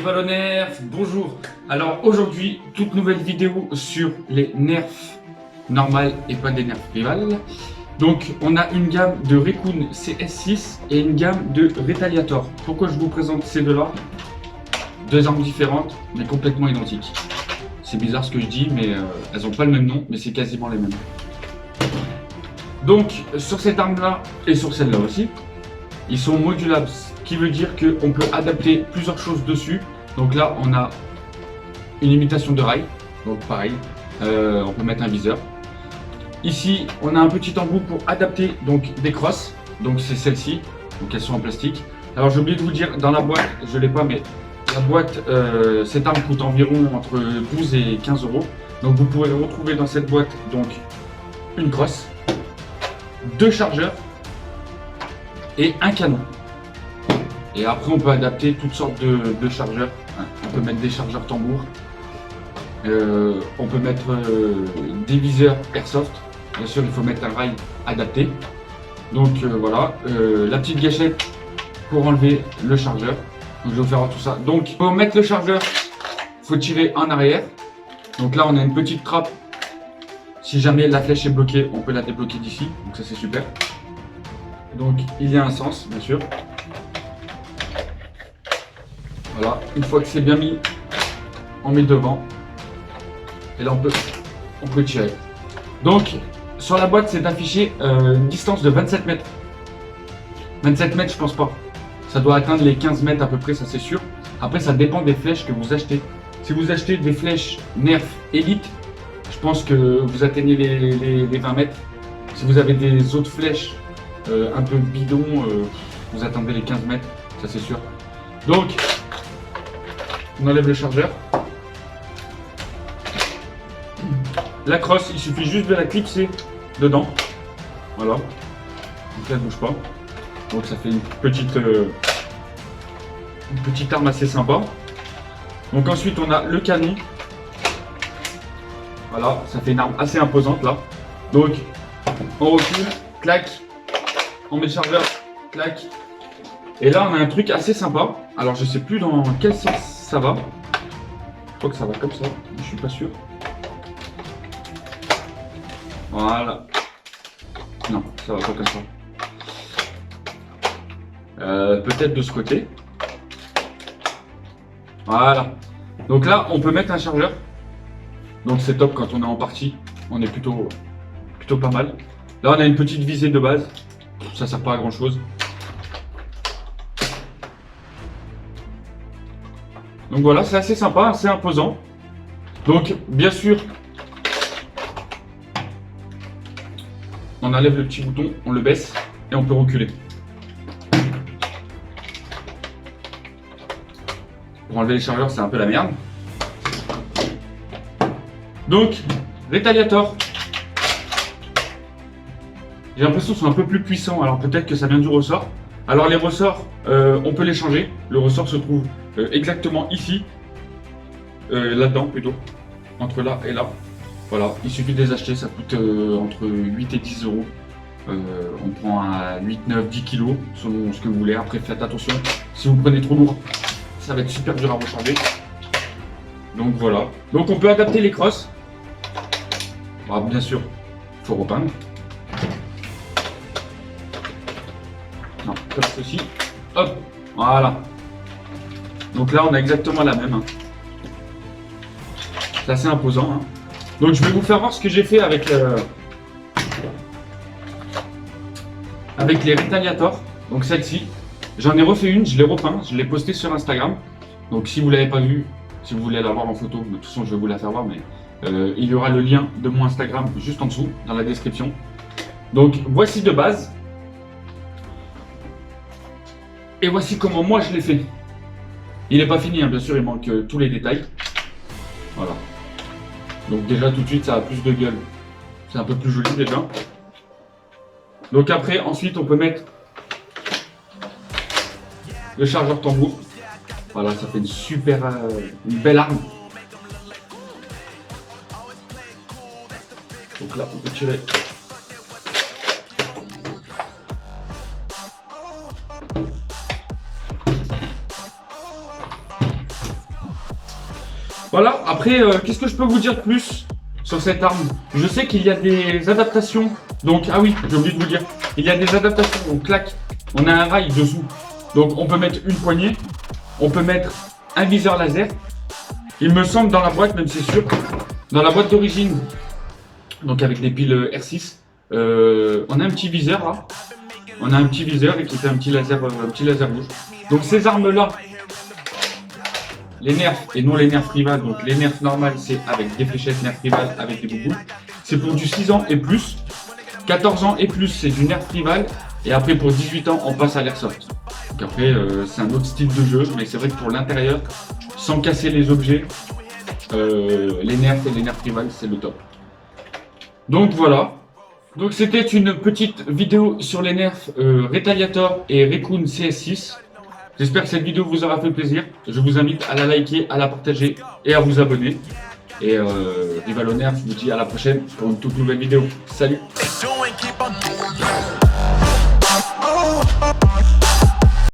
Rival au Nerf, bonjour. Alors aujourd'hui, toute nouvelle vidéo sur les nerfs normales et pas des nerfs Rival. Donc on a une gamme de Raccoon CS6 et une gamme de Retaliator. Pourquoi je vous présente ces deux-là? Deux armes différentes mais complètement identiques. C'est bizarre ce que je dis, mais elles n'ont pas le même nom, mais c'est quasiment les mêmes. Donc sur cette arme-là et sur celle-là aussi, ils sont modulables, ce qui veut dire qu'on peut adapter plusieurs choses dessus. Donc là, on a une imitation de rail, donc pareil, on peut mettre un viseur. Ici, on a un petit embout pour adapter donc des crosses, donc c'est celle-ci, donc elles sont en plastique. Alors j'ai oublié de vous dire, dans la boîte, je l'ai pas, mais la boîte, cette arme coûte environ entre 12 et 15 euros. Donc vous pourrez retrouver dans cette boîte donc une crosse, deux chargeurs et un canon. Et après on peut adapter toutes sortes de chargeurs. On peut mettre des chargeurs tambour, on peut mettre des viseurs airsoft. Bien sûr il faut mettre un rail adapté. Donc voilà, la petite gâchette pour enlever le chargeur. Donc je vais vous faire tout ça. Donc pour mettre le chargeur, il faut tirer en arrière. Donc là on a une petite trappe. Si jamais la flèche est bloquée, on peut la débloquer d'ici. Donc ça c'est super. Donc il y a un sens bien sûr. Voilà, une fois que c'est bien mis, on met devant. Et là on peut tirer. Donc sur la boîte c'est affiché une distance de 27 mètres. 27 mètres je pense pas. Ça doit atteindre les 15 mètres à peu près, ça c'est sûr. Après ça dépend des flèches que vous achetez. Si vous achetez des flèches Nerf Elite, je pense que vous atteignez les 20 mètres. Si vous avez des autres flèches un peu bidon, vous attendez les 15 mètres, ça c'est sûr. Donc, on enlève le chargeur. La crosse, il suffit juste de la clipser dedans. Voilà. Donc là, elle ne bouge pas. Donc ça fait une petite arme assez sympa. Donc ensuite, on a le canon. Voilà, ça fait une arme assez imposante là. Donc, on recule, clac. On met le chargeur, clac. Et là, on a un truc assez sympa. Alors, je sais plus dans quel sens ça va. Je crois que ça va comme ça, je suis pas sûr. Voilà. Non, ça va pas comme ça. Peut-être de ce côté. Voilà. Donc là, on peut mettre un chargeur. Donc c'est top quand on est en partie. On est plutôt pas mal. Là, on a une petite visée de base. Ça sert pas à grand chose. Donc voilà, c'est assez sympa, assez imposant. Donc bien sûr, on enlève le petit bouton, on le baisse et on peut reculer. Pour enlever les chargeurs, c'est un peu la merde. Donc, Retaliator. J'ai l'impression qu'ils sont un peu plus puissants, alors peut-être que ça vient du ressort. Alors les ressorts, on peut les changer. Le ressort se trouve exactement ici, là-dedans plutôt, entre là et là. Voilà, il suffit de les acheter, ça coûte entre 8 et 10 euros. On prend à 8, 9, 10 kilos, selon ce que vous voulez. Après faites attention, si vous prenez trop lourd, ça va être super dur à recharger. Donc voilà, donc on peut adapter les crosses. Bah, bien sûr, il faut repeindre. Non, comme ceci. Hop, voilà. Donc là, on a exactement la même. C'est assez imposant. Hein. Donc je vais vous faire voir ce que j'ai fait avec les Retaliator. Donc celle-ci, j'en ai refait une, je l'ai repeint, je l'ai posté sur Instagram. Donc si vous l'avez pas vu, si vous voulez la voir en photo, de toute façon je vais vous la faire voir, mais il y aura le lien de mon Instagram juste en dessous, dans la description. Donc voici de base. Et voici comment moi je l'ai fait. Il n'est pas fini, hein, bien sûr, il manque tous les détails. Voilà. Donc déjà tout de suite ça a plus de gueule. C'est un peu plus joli déjà. Donc après, ensuite on peut mettre le chargeur tambour. Voilà, ça fait une belle arme. Donc là on peut tirer. Voilà, après, qu'est-ce que je peux vous dire de plus sur cette arme? Je sais qu'il y a des adaptations. Donc, ah oui, j'ai oublié de vous dire. Il y a des adaptations. On claque, on a un rail dessous. Donc, on peut mettre une poignée. On peut mettre un viseur laser. Il me semble dans la boîte, même c'est sûr, dans la boîte d'origine, donc avec des piles R6, on a un petit viseur là. On a un petit viseur et qui fait un petit laser rouge. Donc ces armes-là, les nerfs et non les nerfs rivales, donc les nerfs normales c'est avec des fléchettes, nerfs rivales avec des boubous. C'est pour du 6 ans et plus. 14 ans et plus c'est du nerf rival. Et après pour 18 ans on passe à l'airsoft. Donc après c'est un autre style de jeu, mais c'est vrai que pour l'intérieur, sans casser les objets, les nerfs et les nerfs rivales c'est le top. Donc voilà. Donc c'était une petite vidéo sur les nerfs Retaliator et Raccoon CS6. J'espère que cette vidéo vous aura fait plaisir. Je vous invite à la liker, à la partager et à vous abonner. Et Rival au nerf, je vous dis à la prochaine pour une toute nouvelle vidéo. Salut!